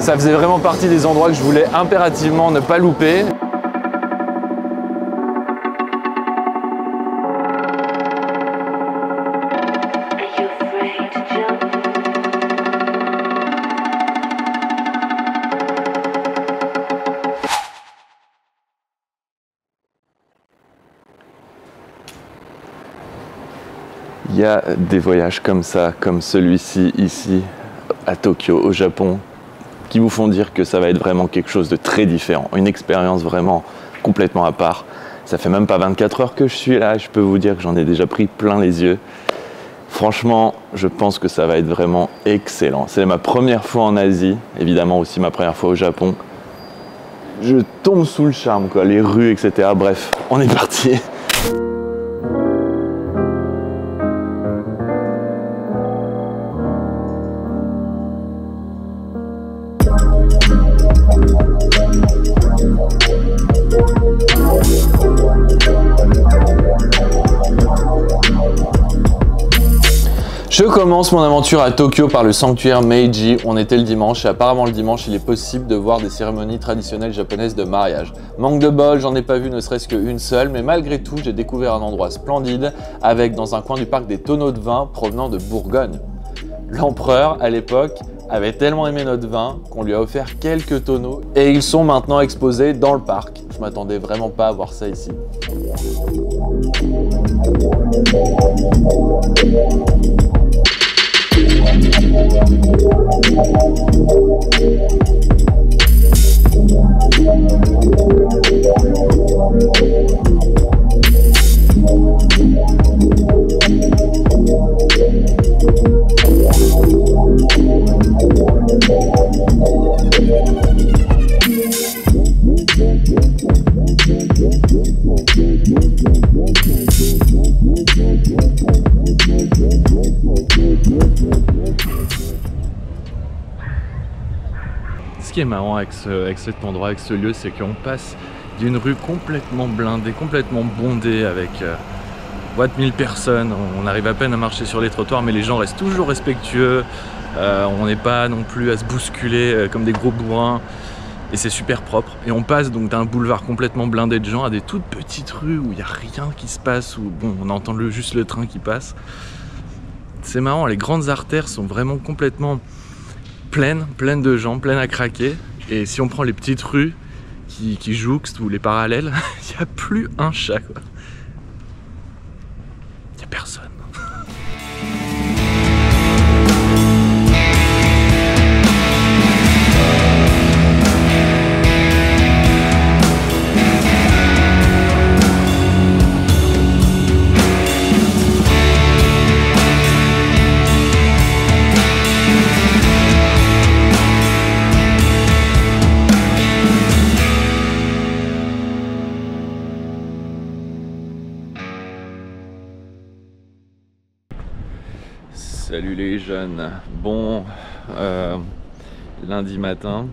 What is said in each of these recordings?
Ça faisait vraiment partie des endroits que je voulais impérativement ne pas louper. Il y a des voyages comme ça, comme celui-ci, ici, à Tokyo, au Japon, qui vous font dire que ça va être vraiment quelque chose de très différent, une expérience vraiment complètement à part. Ça fait même pas 24 heures que je suis là, je peux vous dire que j'en ai déjà pris plein les yeux. Franchement, je pense que ça va être vraiment excellent. C'est ma première fois en Asie, évidemment aussi ma première fois au Japon. Je tombe sous le charme, quoi, les rues, etc. Bref, on est parti. Je commence mon aventure à Tokyo par le sanctuaire Meiji. On était le dimanche et apparemment le dimanche il est possible de voir des cérémonies traditionnelles japonaises de mariage. Manque de bol, j'en ai pas vu ne serait-ce qu'une seule, mais malgré tout j'ai découvert un endroit splendide avec dans un coin du parc des tonneaux de vin provenant de Bourgogne. L'empereur à l'époque avait tellement aimé notre vin qu'on lui a offert quelques tonneaux et ils sont maintenant exposés dans le parc. Je m'attendais vraiment pas à voir ça ici. Ce qui est marrant avec cet endroit, avec ce lieu, c'est qu'on passe d'une rue complètement blindée, complètement bondée avec 1000 personnes. On arrive à peine à marcher sur les trottoirs, mais les gens restent toujours respectueux. On n'est pas non plus à se bousculer comme des gros bourrins. Et c'est super propre. Et on passe donc d'un boulevard complètement blindé de gens à des toutes petites rues où il n'y a rien qui se passe, où bon, on entend juste le train qui passe. C'est marrant, les grandes artères sont vraiment complètement pleines de gens, pleines à craquer. Et si on prend les petites rues qui jouxtent ou les parallèles, il n'y a plus un chat, quoi. Il n'y a personne. Salut les jeunes. Bon, lundi matin,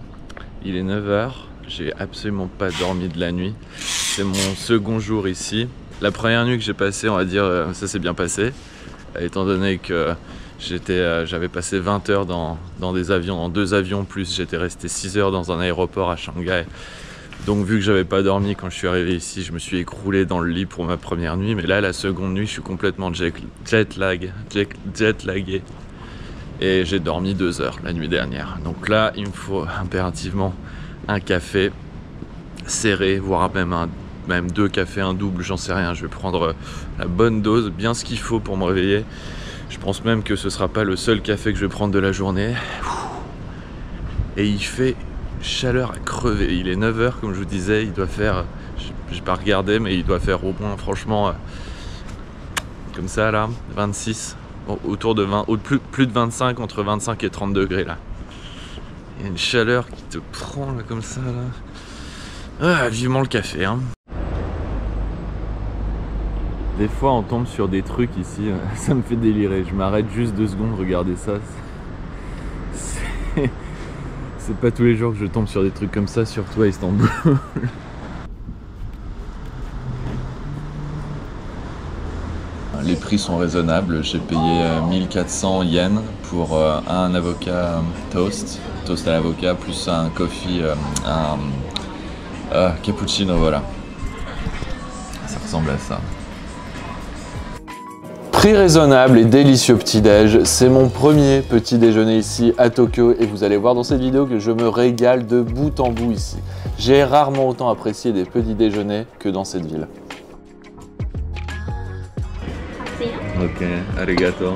il est 9 h. J'ai absolument pas dormi de la nuit. C'est mon second jour ici. La première nuit que j'ai passée, on va dire, ça s'est bien passé. Étant donné que j'avais passé 20 heures dans des avions, dans 2 avions, plus j'étais resté 6 heures dans un aéroport à Shanghai. Donc vu que j'avais pas dormi quand je suis arrivé ici, je me suis écroulé dans le lit pour ma première nuit. Mais là, la seconde nuit, je suis complètement jet-lagué. Et j'ai dormi 2 heures la nuit dernière. Donc là, il me faut impérativement un café serré, voire même 2 cafés, un double, j'en sais rien. Je vais prendre la bonne dose, bien ce qu'il faut pour me réveiller. Je pense même que ce sera pas le seul café que je vais prendre de la journée. Et il fait chaleur à crever. Il est 9 h comme je vous disais, il doit faire, j'ai pas regardé, mais il doit faire au moins franchement comme ça là, 26, autour de 20, plus de 25, entre 25 et 30 degrés là. Il y a une chaleur qui te prend là comme ça là. Ah, vivement le café hein. Des fois on tombe sur des trucs ici, ça me fait délirer. Je m'arrête juste 2 secondes, regardez ça. C'est pas tous les jours que je tombe sur des trucs comme ça, surtout à Istanbul. les prix sont raisonnables. J'ai payé 1400 yens pour un avocat toast à l'avocat, plus un coffee, un cappuccino, voilà. Ça ressemble à ça. Prix raisonnable et délicieux petit-déj, c'est mon premier petit déjeuner ici à Tokyo et vous allez voir dans cette vidéo que je me régale de bout en bout ici. J'ai rarement autant apprécié des petits déjeuners que dans cette ville. Ok, arigato.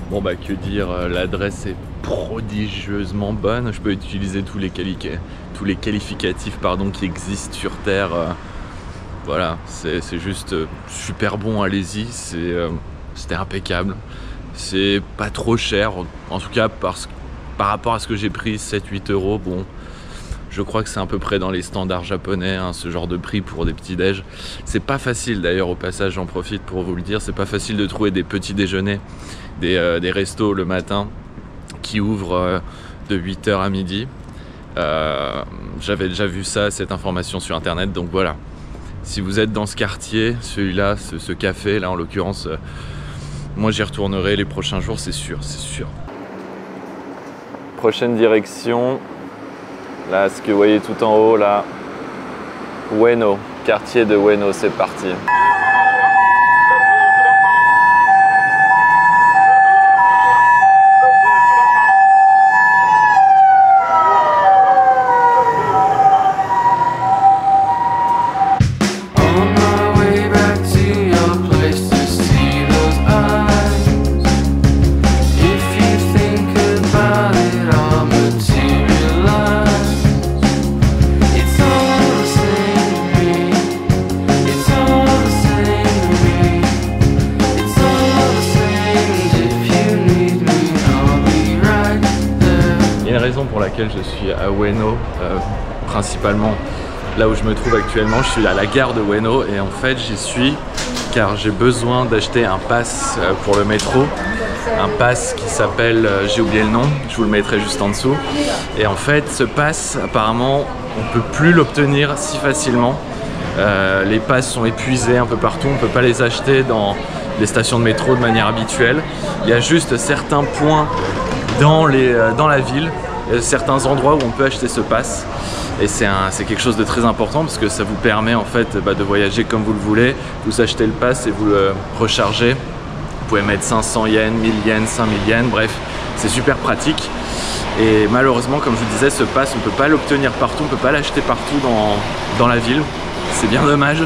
Bon bah que dire, l'adresse est prodigieusement bonne. Je peux utiliser tous les qualificatifs pardon, qui existent sur Terre. Voilà, c'est juste super bon, allez-y, c'était impeccable. C'est pas trop cher, en tout cas par rapport à ce que j'ai pris, 7-8 euros, bon, je crois que c'est à peu près dans les standards japonais, hein, ce genre de prix pour des petits déj. C'est pas facile d'ailleurs, au passage j'en profite pour vous le dire, c'est pas facile de trouver des petits déjeuners, des restos le matin qui ouvrent de 8h à midi. J'avais déjà vu ça, cette information sur internet, donc voilà. Si vous êtes dans ce quartier, celui-là, ce café là en l'occurrence, moi j'y retournerai les prochains jours, c'est sûr, c'est sûr. Prochaine direction, là ce que vous voyez tout en haut là, Ueno, quartier de Ueno, c'est parti. Pour laquelle je suis à Ueno, principalement là où je me trouve actuellement, je suis à la gare de Ueno et en fait j'y suis car j'ai besoin d'acheter un pass pour le métro, un pass qui s'appelle, j'ai oublié le nom, je vous le mettrai juste en dessous, et en fait ce pass apparemment on peut plus l'obtenir si facilement, les passes sont épuisés un peu partout, on peut pas les acheter dans les stations de métro de manière habituelle, il y a juste certains points dans la ville, certains endroits où on peut acheter ce pass et c'est quelque chose de très important parce que ça vous permet en fait de voyager comme vous le voulez. Vous achetez le pass et vous le rechargez, vous pouvez mettre 500 yens, 1000 yens, 5000 yens, bref c'est super pratique et malheureusement comme je vous disais ce pass on ne peut pas l'obtenir partout, on ne peut pas l'acheter partout dans la ville, c'est bien dommage.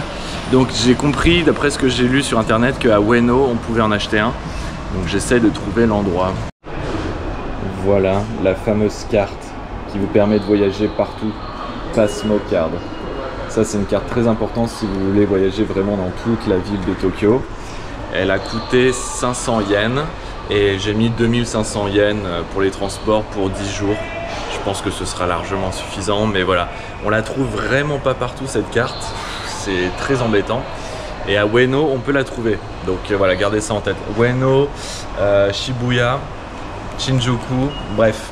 Donc j'ai compris d'après ce que j'ai lu sur internet qu'à Ueno on pouvait en acheter un, donc j'essaie de trouver l'endroit. Voilà la fameuse carte qui vous permet de voyager partout, Passmo Card. Ça c'est une carte très importante si vous voulez voyager vraiment dans toute la ville de Tokyo. Elle a coûté 500 yens et j'ai mis 2500 yens pour les transports pour 10 jours. Je pense que ce sera largement suffisant, mais voilà. On la trouve vraiment pas partout cette carte, c'est très embêtant. Et à Ueno on peut la trouver, donc voilà, gardez ça en tête. Ueno, Shibuya, Shinjuku, bref,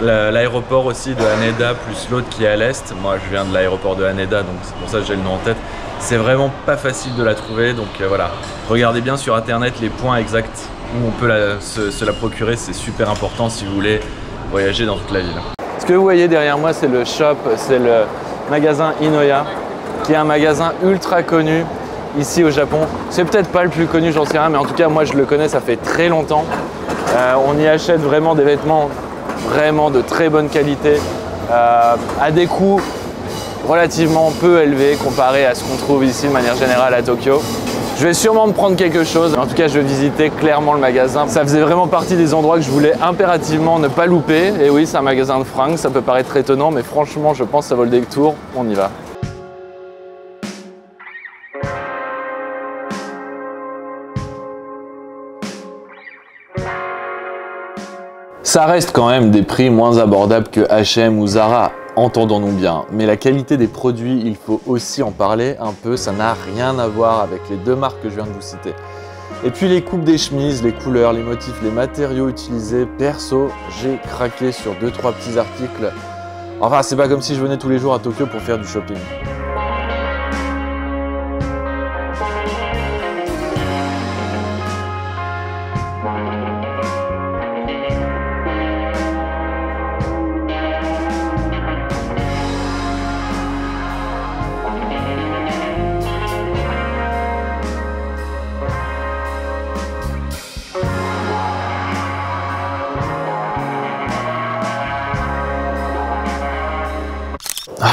l'aéroport aussi de Haneda plus l'autre qui est à l'est. Moi je viens de l'aéroport de Haneda donc c'est pour ça que j'ai le nom en tête. C'est vraiment pas facile de la trouver donc voilà, regardez bien sur internet les points exacts où on peut se la procurer, c'est super important si vous voulez voyager dans toute la ville. Ce que vous voyez derrière moi c'est le shop, c'est le magasin Inoya qui est un magasin ultra connu ici au Japon. C'est peut-être pas le plus connu, j'en sais rien, mais en tout cas moi je le connais, ça fait très longtemps. On y achète vraiment des vêtements vraiment de très bonne qualité à des coûts relativement peu élevés comparé à ce qu'on trouve ici de manière générale à Tokyo. Je vais sûrement me prendre quelque chose, en tout cas je vais visiter clairement le magasin. Ça faisait vraiment partie des endroits que je voulais impérativement ne pas louper. Et oui, c'est un magasin de fringues, ça peut paraître étonnant, mais franchement je pense que ça vaut le détour, on y va. Ça reste quand même des prix moins abordables que H&M ou Zara, entendons-nous bien. Mais la qualité des produits, il faut aussi en parler un peu, ça n'a rien à voir avec les deux marques que je viens de vous citer. Et puis les coupes des chemises, les couleurs, les motifs, les matériaux utilisés. Perso, j'ai craqué sur 2-3 petits articles. Enfin, c'est pas comme si je venais tous les jours à Tokyo pour faire du shopping.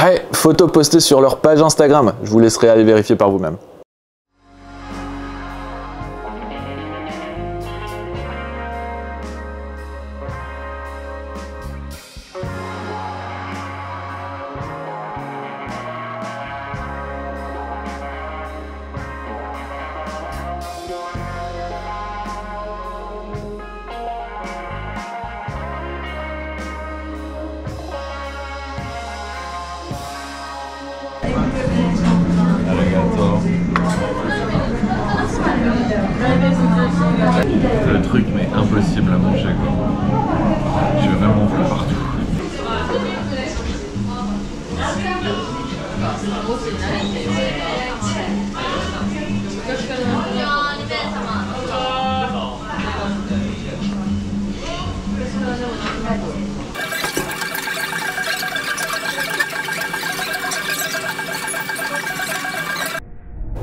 Ouais, photos postées sur leur page Instagram. Je vous laisserai aller vérifier par vous-même. Le truc mais impossible à manger quoi. Je vais vraiment en faire partout.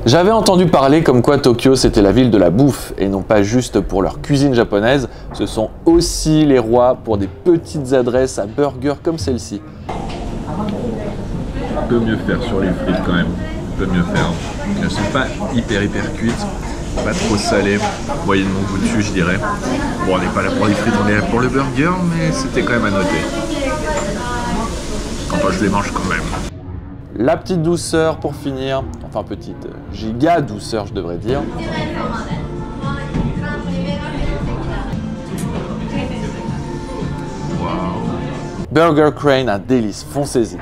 J'avais entendu parler comme quoi Tokyo c'était la ville de la bouffe et non pas juste pour leur cuisine japonaise, ce sont aussi les rois pour des petites adresses à burgers comme celle-ci. On peut mieux faire sur les frites quand même, on peut mieux faire. Elles sont pas hyper cuites, pas trop salées, moyennement goûtues je dirais. Bon on n'est pas là pour les frites, on est là pour le burger mais c'était quand même à noter. Enfin je les mange quand même. La petite douceur pour finir, enfin petite, giga douceur je devrais dire. Wow. Burger Crane, un délice, foncez-y.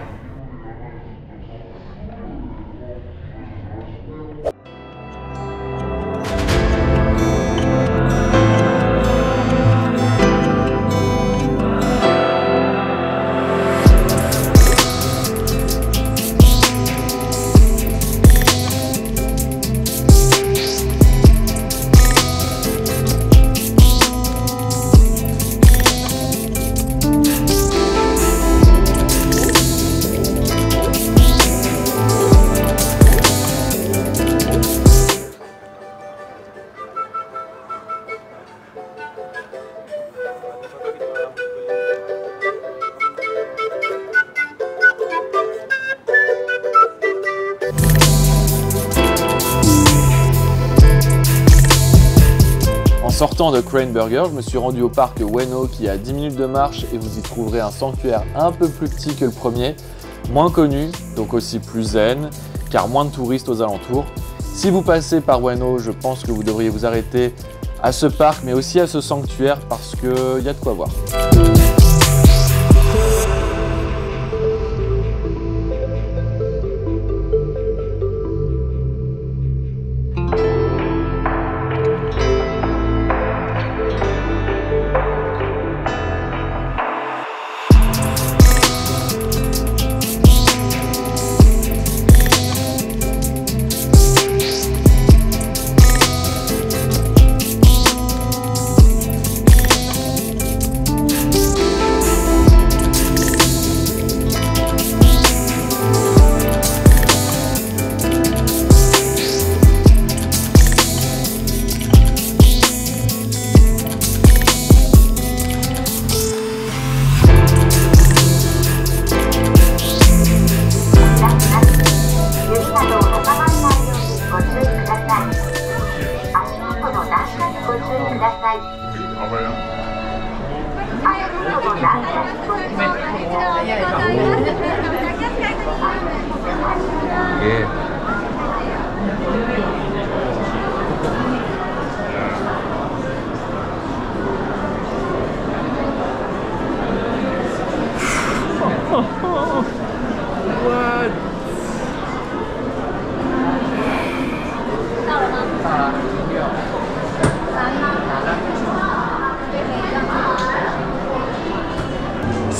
En sortant de Crane Burger, je me suis rendu au parc Ueno qui est à 10 minutes de marche et vous y trouverez un sanctuaire un peu plus petit que le premier, moins connu, donc aussi plus zen, car moins de touristes aux alentours. Si vous passez par Ueno, je pense que vous devriez vous arrêter à ce parc, mais aussi à ce sanctuaire parce qu'il y a de quoi voir.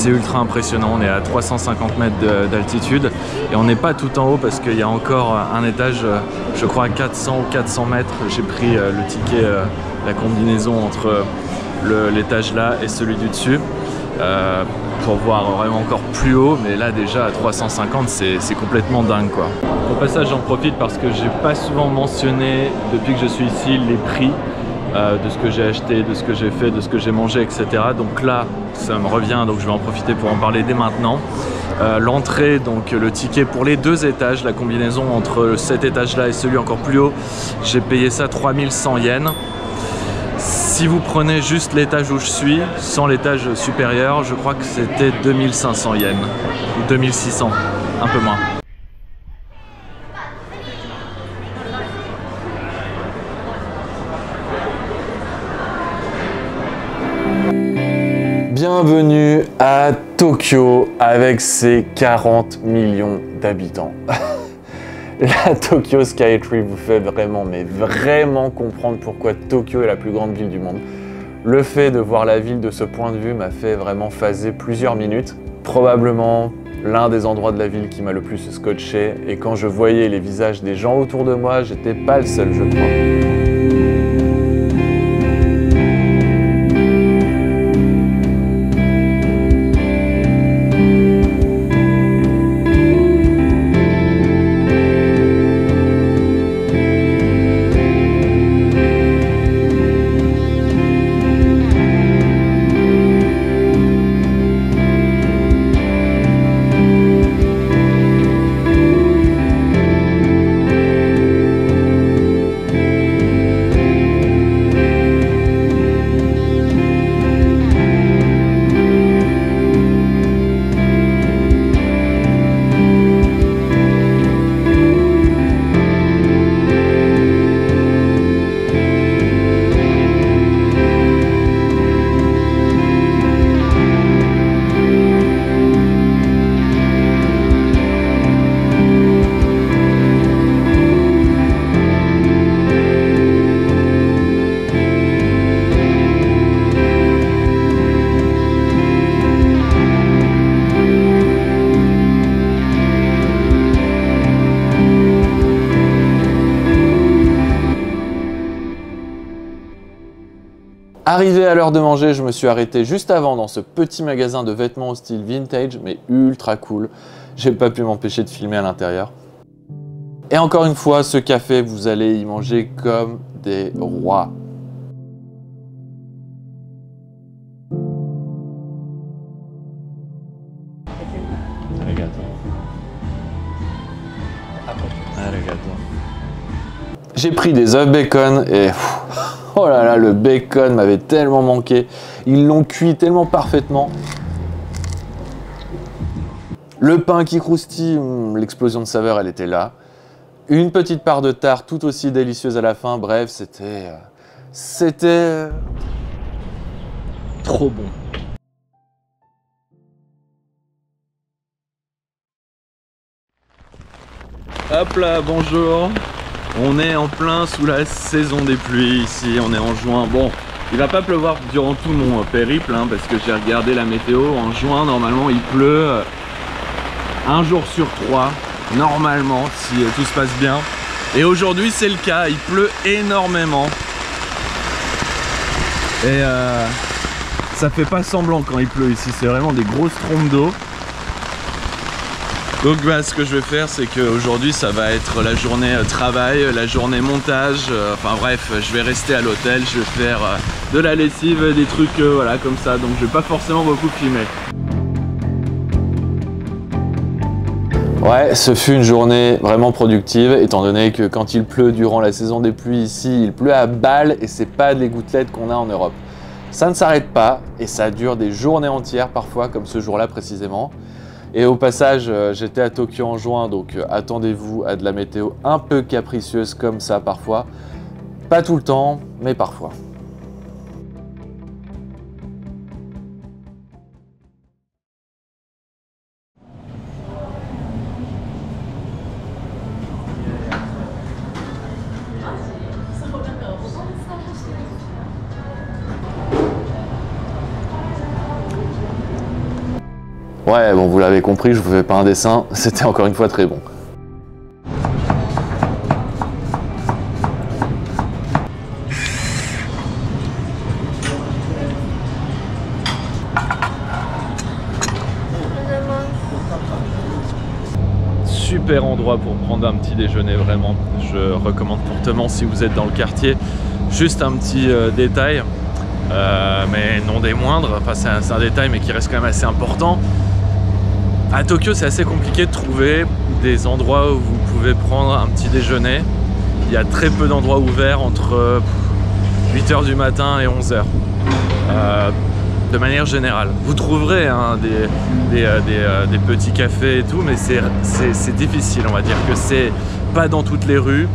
c'est ultra impressionnant. On est à 350 mètres d'altitude et on n'est pas tout en haut parce qu'il y a encore un étage, je crois à 400 ou 400 mètres. J'ai pris le ticket, la combinaison entre l'étage là et celui du dessus pour voir vraiment encore plus haut, mais là déjà à 350 c'est complètement dingue quoi. Au passage j'en profite parce que j'ai pas souvent mentionné depuis que je suis ici les prix de ce que j'ai acheté, de ce que j'ai fait, de ce que j'ai mangé, etc. Donc là ça me revient, donc je vais en profiter pour en parler dès maintenant. L'entrée, donc le ticket pour les 2 étages, la combinaison entre cet étage là et celui encore plus haut, j'ai payé ça 3100 yens. Si vous prenez juste l'étage où je suis, sans l'étage supérieur, je crois que c'était 2500 yens ou 2600, un peu moins. Bienvenue à Tokyo avec ses 40 millions d'habitants. La Tokyo Skytree vous fait vraiment, mais vraiment comprendre pourquoi Tokyo est la plus grande ville du monde. Le fait de voir la ville de ce point de vue m'a fait vraiment phaser plusieurs minutes. Probablement l'un des endroits de la ville qui m'a le plus scotché. Et quand je voyais les visages des gens autour de moi, j'étais pas le seul, je crois. Arrivé à l'heure de manger, je me suis arrêté juste avant dans ce petit magasin de vêtements au style vintage, mais ultra cool. J'ai pas pu m'empêcher de filmer à l'intérieur. Et encore une fois, ce café, vous allez y manger comme des rois. J'ai pris des œufs bacon et oh là là, le bacon m'avait tellement manqué. Ils l'ont cuit tellement parfaitement. Le pain qui croustille, l'explosion de saveur, elle était là. Une petite part de tarte tout aussi délicieuse à la fin. Bref, c'était trop bon. Hop là, bonjour. On est en plein sous la saison des pluies ici, on est en juin. Bon, il va pas pleuvoir durant tout mon périple hein, parce que j'ai regardé la météo. En juin, normalement, il pleut 1 jour sur 3, normalement, si tout se passe bien. Et aujourd'hui, c'est le cas, il pleut énormément. Et ça fait pas semblant quand il pleut ici, c'est vraiment des grosses trompes d'eau. Donc bah, ce que je vais faire, c'est qu'aujourd'hui ça va être la journée travail, la journée montage, enfin bref, je vais rester à l'hôtel, je vais faire de la lessive, des trucs voilà comme ça, donc je vais pas forcément beaucoup filmer. Ouais, ce fut une journée vraiment productive, étant donné que quand il pleut durant la saison des pluies ici, il pleut à balles et c'est pas des gouttelettes qu'on a en Europe. Ça ne s'arrête pas et ça dure des journées entières parfois, comme ce jour-là précisément. Et au passage, j'étais à Tokyo en juin, donc attendez-vous à de la météo un peu capricieuse comme ça parfois. Pas tout le temps, mais parfois. Ouais, bon, vous l'avez compris, je vous fais pas un dessin, c'était encore une fois très bon. Super endroit pour prendre un petit déjeuner, vraiment. Je recommande fortement si vous êtes dans le quartier. Juste un petit détail, mais non des moindres, enfin c'est un détail mais qui reste quand même assez important. À Tokyo, c'est assez compliqué de trouver des endroits où vous pouvez prendre un petit déjeuner. Il y a très peu d'endroits ouverts entre 8 h du matin et 11 h. De manière générale. Vous trouverez hein, des petits cafés et tout, mais c'est difficile, on va dire que c'est pas dans toutes les rues.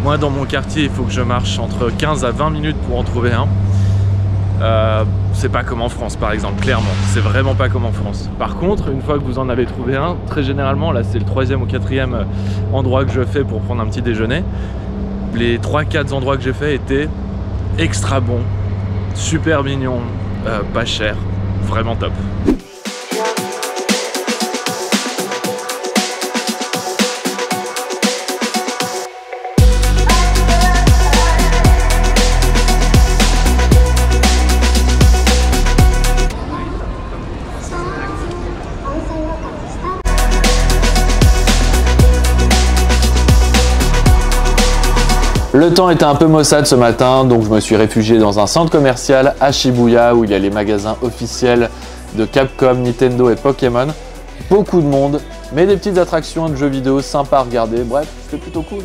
Moi, dans mon quartier, il faut que je marche entre 15 à 20 minutes pour en trouver un. C'est pas comme en France, par exemple, clairement. C'est vraiment pas comme en France. Par contre, une fois que vous en avez trouvé un, très généralement, là c'est le 3e ou 4e endroit que je fais pour prendre un petit déjeuner. Les 3-4 endroits que j'ai fait étaient extra bons, super mignons, pas cher, vraiment top. Le temps était un peu maussade ce matin, donc je me suis réfugié dans un centre commercial à Shibuya où il y a les magasins officiels de Capcom, Nintendo et Pokémon. Beaucoup de monde, mais des petites attractions de jeux vidéo sympas à regarder. Bref, c'était plutôt cool.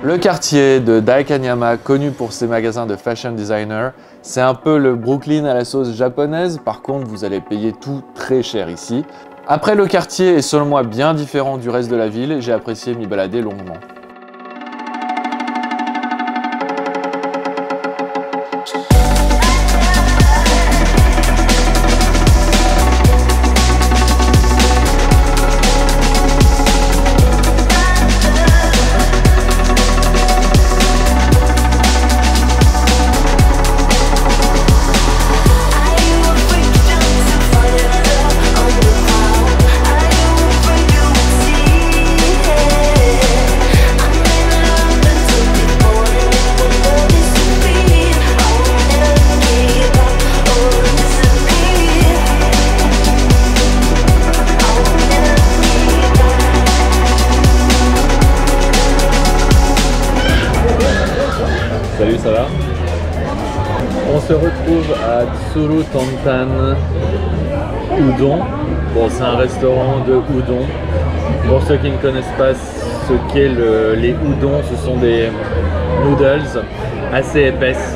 Le quartier de Daikanyama, connu pour ses magasins de fashion designer, c'est un peu le Brooklyn à la sauce japonaise. Par contre, vous allez payer tout très cher ici. Après, le quartier est selon moi bien différent du reste de la ville. J'ai apprécié m'y balader longuement. Salut, ça va? On se retrouve à Tsuru Tantan Udon. Bon, c'est un restaurant de udon. Pour ceux qui ne connaissent pas ce qu'est les udon, ce sont des noodles assez épaisses.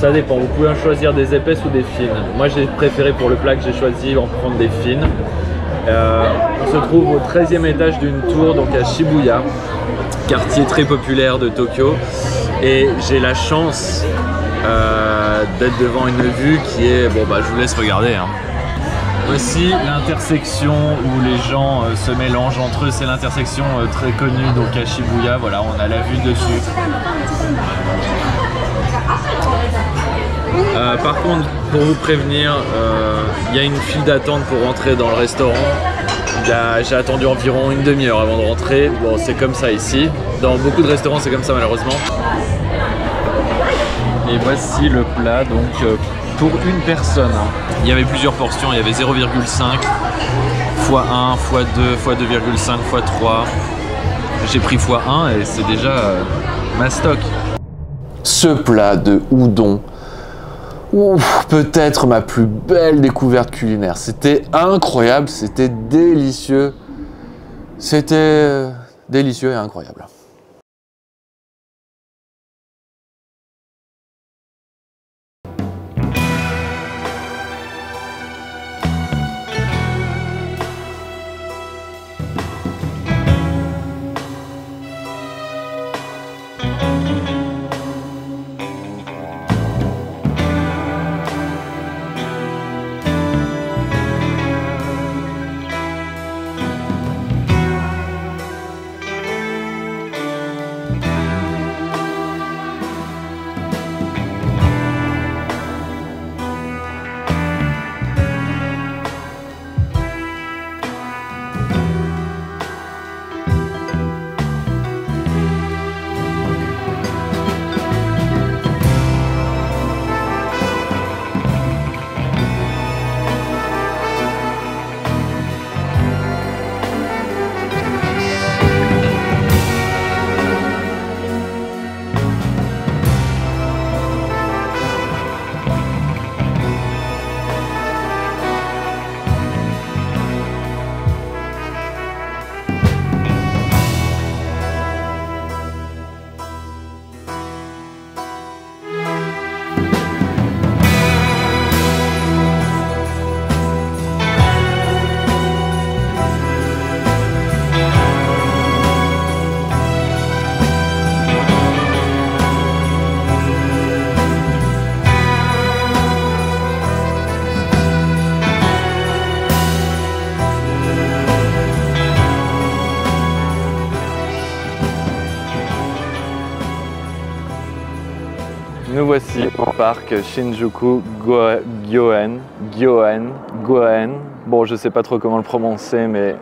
Ça dépend, vous pouvez en choisir des épaisses ou des fines. Moi j'ai préféré pour le plat que j'ai choisi en prendre des fines. On se trouve au 13e étage d'une tour, donc à Shibuya, quartier très populaire de Tokyo. Et j'ai la chance d'être devant une vue qui est... Bon bah je vous laisse regarder. Hein. Voici l'intersection où les gens se mélangent entre eux. C'est l'intersection très connue donc à Shibuya. Voilà, on a la vue dessus. Par contre, pour vous prévenir, il y a une file d'attente pour rentrer dans le restaurant. J'ai attendu environ une demi-heure avant de rentrer. Bon, c'est comme ça ici. Dans beaucoup de restaurants, c'est comme ça malheureusement. Et voici le plat, donc pour une personne. Il y avait plusieurs portions, il y avait 0,5 x 1, x 2, x 2,5, x 3. J'ai pris x 1 et c'est déjà mastoc. Ce plat de udon, peut-être ma plus belle découverte culinaire. C'était incroyable, c'était délicieux. C'était délicieux et incroyable. Nous voici au parc Shinjuku Gyoen. Bon, je sais pas trop comment le prononcer, mais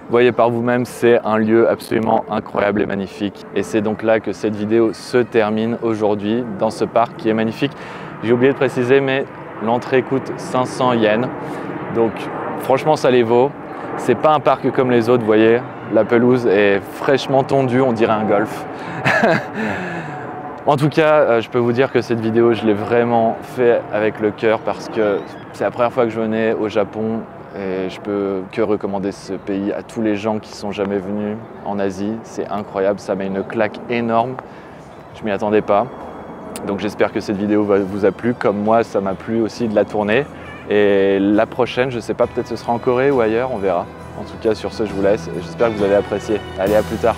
voyez par vous-même, c'est un lieu absolument incroyable et magnifique. Et c'est donc là que cette vidéo se termine aujourd'hui, dans ce parc qui est magnifique. J'ai oublié de préciser, mais l'entrée coûte 500 yens. Donc franchement, ça les vaut. C'est pas un parc comme les autres, vous voyez. La pelouse est fraîchement tondue, on dirait un golf. En tout cas, je peux vous dire que cette vidéo, je l'ai vraiment fait avec le cœur parce que c'est la première fois que je venais au Japon et je peux que recommander ce pays à tous les gens qui sont jamais venus en Asie. C'est incroyable, ça met une claque énorme. Je m'y attendais pas. Donc j'espère que cette vidéo vous a plu, comme moi ça m'a plu aussi de la tourner. Et la prochaine, je sais pas, peut-être ce sera en Corée ou ailleurs, on verra. En tout cas, sur ce, je vous laisse et j'espère que vous avez apprécié. Allez, à plus tard.